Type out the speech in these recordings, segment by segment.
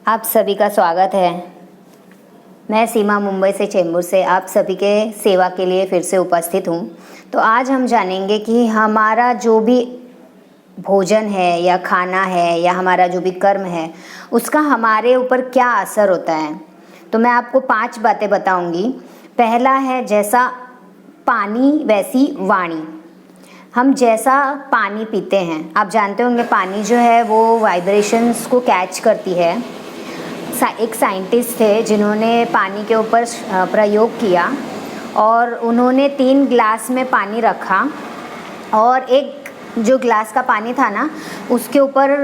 आप सभी का स्वागत है। मैं सीमा मुंबई से चेंबूर से आप सभी के सेवा के लिए फिर से उपस्थित हूँ। तो आज हम जानेंगे कि हमारा जो भी भोजन है या खाना है या हमारा जो भी कर्म है उसका हमारे ऊपर क्या असर होता है। तो मैं आपको 5 बातें बताऊंगी। पहला है जैसा पानी वैसी वाणी। हम जैसा पानी पीते हैं, आप जानते होंगे पानी जो है वो वाइब्रेशंस को कैच करती है। एक साइंटिस्ट थे जिन्होंने पानी के ऊपर प्रयोग किया और उन्होंने 3 ग्लास में पानी रखा और एक जो ग्लास का पानी था ना उसके ऊपर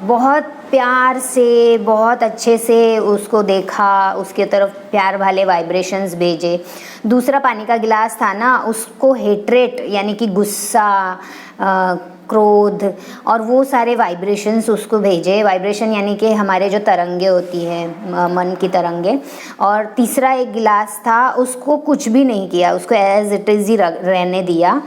बहुत प्यार से बहुत अच्छे से उसको देखा, उसके तरफ प्यार वाले वाइब्रेशंस भेजे। दूसरा पानी का गिलास था ना उसको हेट्रेट यानी कि गुस्सा, क्रोध और वो सारे वाइब्रेशंस उसको भेजे। वाइब्रेशन यानी कि हमारे जो तरंगे होती है मन की तरंगे। और तीसरा एक गिलास था उसको कुछ भी नहीं किया, उसको एज इट इज़ ही रहने दिया।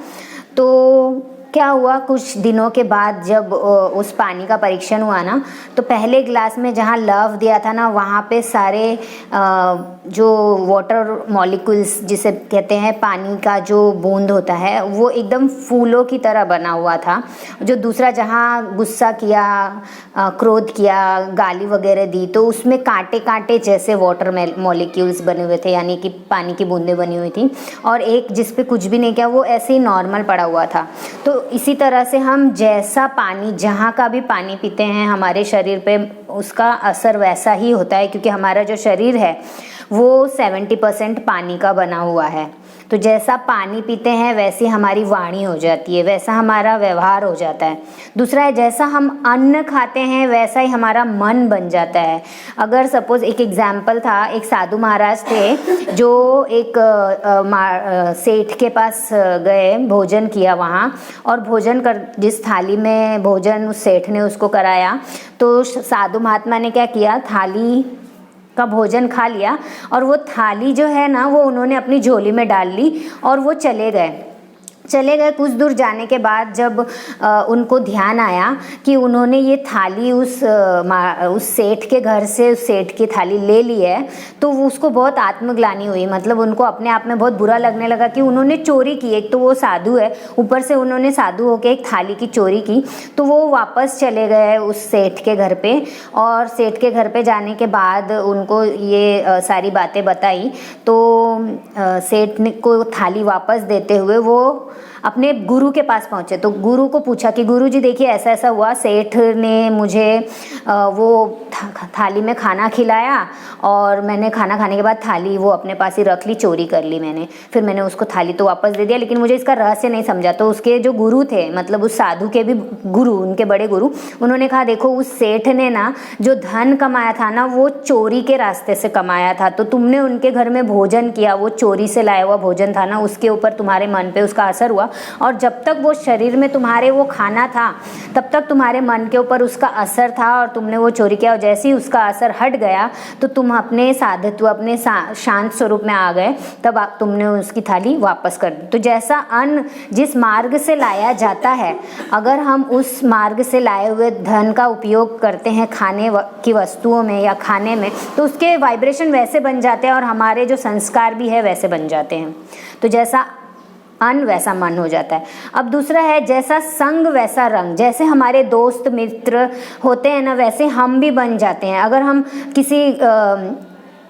तो क्या हुआ, कुछ दिनों के बाद जब उस पानी का परीक्षण हुआ ना तो पहले ग्लास में जहाँ लव दिया था ना वहाँ पे सारे जो वाटर मॉलिक्यूल्स जिसे कहते हैं पानी का जो बूंद होता है वो एकदम फूलों की तरह बना हुआ था। जो दूसरा जहाँ गुस्सा किया, क्रोध किया, गाली वगैरह दी तो उसमें कांटे कांटे जैसे वाटर मॉलिक्यूल्स बने हुए थे यानी कि पानी की बूंदें बनी हुई थी। और एक जिस पे कुछ भी नहीं किया वो ऐसे ही नॉर्मल पड़ा हुआ था। तो इसी तरह से हम जैसा पानी, जहाँ का भी पानी पीते हैं हमारे शरीर पे उसका असर वैसा ही होता है, क्योंकि हमारा जो शरीर है वो 70% पानी का बना हुआ है। तो जैसा पानी पीते हैं वैसी हमारी वाणी हो जाती है, वैसा हमारा व्यवहार हो जाता है। दूसरा है जैसा हम अन्न खाते हैं वैसा ही हमारा मन बन जाता है। अगर सपोज एक एग्जाम्पल था, एक साधु महाराज थे जो एक सेठ के पास गए, भोजन किया वहाँ और भोजन कर जिस थाली में भोजन उस सेठ ने उसको कराया तो साधु महात्मा ने क्या किया, थाली का भोजन खा लिया और वो थाली जो है ना वो उन्होंने अपनी झोली में डाल ली और वो चले गए। कुछ दूर जाने के बाद जब उनको ध्यान आया कि उन्होंने ये थाली उस सेठ के घर से उस सेठ की थाली ले ली है तो उसको बहुत आत्मग्लानि हुई। मतलब उनको अपने आप में बहुत बुरा लगने लगा कि उन्होंने चोरी की। एक तो वो साधु है, ऊपर से उन्होंने साधु होके एक थाली की चोरी की। तो वो वापस चले गए उस सेठ के घर पे और सेठ के घर पे जाने के बाद उनको ये सारी बातें बताई। तो सेठ ने को थाली वापस देते हुए वो अपने गुरु के पास पहुंचे। तो गुरु को पूछा कि गुरु जी देखिए ऐसा ऐसा हुआ, सेठ ने मुझे वो थाली में खाना खिलाया और मैंने खाना खाने के बाद थाली वो अपने पास ही रख ली, चोरी कर ली मैंने। फिर मैंने उसको थाली तो वापस दे दिया लेकिन मुझे इसका रहस्य नहीं समझा। तो उसके जो गुरु थे, मतलब उस साधु के भी गुरु, उनके बड़े गुरु, उन्होंने कहा देखो उस सेठ ने ना जो धन कमाया था ना वो चोरी के रास्ते से कमाया था। तो तुमने उनके घर में भोजन किया, वो चोरी से लाया हुआ भोजन था ना, उसके ऊपर तुम्हारे मन पे उसका असर हुआ और जब तक वो शरीर में तुम्हारे वो खाना था तब तक तुम्हारे मन के ऊपर उसका असर था और तुमने वो चोरी किया। और जैसे ही उसका असर हट गया तो तुम अपने साधुत्व, अपने शांत स्वरूप में आ गए, तब तुमने उसकी थाली वापस कर दी। तो जैसा अन्न जिस मार्ग से लाया जाता है, अगर हम उस मार्ग से लाए हुए धन का उपयोग करते हैं खाने की वस्तुओं में या खाने में तो उसके वाइब्रेशन वैसे बन जाते हैं और हमारे जो संस्कार भी है वैसे बन जाते हैं। तो जैसा अन्न वैसा मन हो जाता है। अब दूसरा है जैसा संग वैसा रंग। जैसे हमारे दोस्त मित्र होते हैं ना वैसे हम भी बन जाते हैं। अगर हम किसी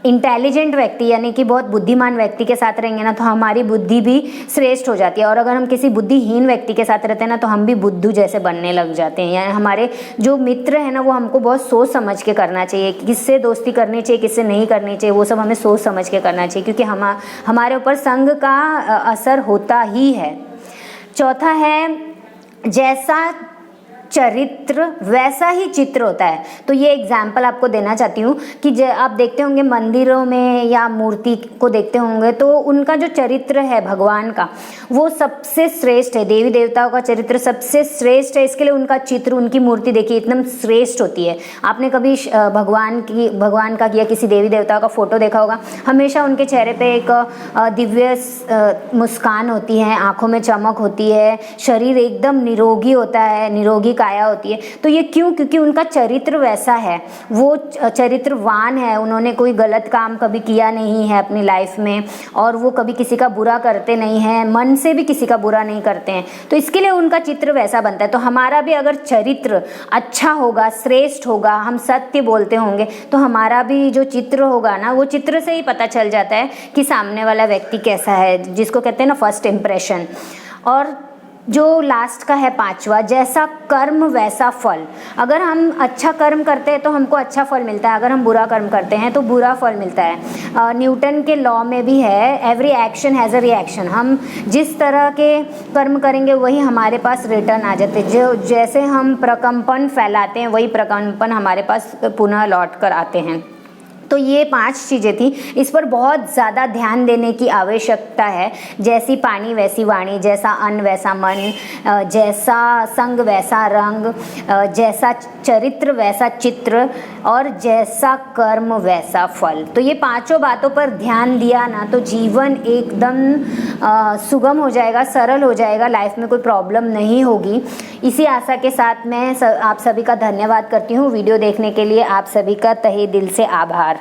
इंटेलिजेंट व्यक्ति यानी कि बहुत बुद्धिमान व्यक्ति के साथ रहेंगे ना तो हमारी बुद्धि भी श्रेष्ठ हो जाती है और अगर हम किसी बुद्धिहीन व्यक्ति के साथ रहते हैं ना तो हम भी बुद्धू जैसे बनने लग जाते हैं। यानी हमारे जो मित्र है ना वो हमको बहुत सोच समझ के करना चाहिए, किससे दोस्ती करनी चाहिए किससे नहीं करनी चाहिए, वो सब हमें सोच समझ के करना चाहिए, क्योंकि हमारे ऊपर संग का असर होता ही है। चौथा है जैसा चरित्र वैसा ही चित्र होता है। तो ये एग्जाम्पल आपको देना चाहती हूँ कि आप देखते होंगे मंदिरों में या मूर्ति को देखते होंगे तो उनका जो चरित्र है भगवान का वो सबसे श्रेष्ठ है। देवी देवताओं का चरित्र सबसे श्रेष्ठ है, इसके लिए उनका चित्र, उनकी मूर्ति देखिए एकदम श्रेष्ठ होती है। आपने कभी भगवान का या किसी देवी देवताओं का फोटो देखा होगा, हमेशा उनके चेहरे पे एक दिव्य मुस्कान होती है, आंखों में चमक होती है, शरीर एकदम निरोगी होता है, निरोगी काया होती है। तो ये क्यों? क्योंकि उनका चरित्र वैसा है, वो चरित्रवान है, उन्होंने कोई गलत काम कभी किया नहीं है अपनी लाइफ में, और वो कभी किसी का बुरा करते नहीं हैं, मन से भी किसी का बुरा नहीं करते हैं, तो इसके लिए उनका चित्र वैसा बनता है। तो हमारा भी अगर चरित्र अच्छा होगा, श्रेष्ठ होगा, हम सत्य बोलते होंगे, तो हमारा भी जो चित्र होगा ना, वो चित्र से ही पता चल जाता है कि सामने वाला व्यक्ति कैसा है, जिसको कहते हैं ना फर्स्ट इम्प्रेशन। और जो लास्ट का है 5वां, जैसा कर्म वैसा फल। अगर हम अच्छा कर्म करते हैं तो हमको अच्छा फल मिलता है, अगर हम बुरा कर्म करते हैं तो बुरा फल मिलता है। न्यूटन के लॉ में भी है, every action has a reaction. हम जिस तरह के कर्म करेंगे वही हमारे पास रिटर्न आ जाते हैं। जो जैसे हम प्रकंपन फैलाते हैं वही प्रकंपन हमारे पास पुनः लौट कर आते हैं। तो ये 5 चीज़ें थी, इस पर बहुत ज़्यादा ध्यान देने की आवश्यकता है। जैसी पानी वैसी वाणी, जैसा अन्न वैसा मन, जैसा संग वैसा रंग, जैसा चरित्र वैसा चित्र, और जैसा कर्म वैसा फल। तो ये 5 बातों पर ध्यान दिया ना तो जीवन एकदम सुगम हो जाएगा, सरल हो जाएगा, लाइफ में कोई प्रॉब्लम नहीं होगी। इसी आशा के साथ मैं आप सभी का धन्यवाद करती हूँ। वीडियो देखने के लिए आप सभी का तहे दिल से आभार।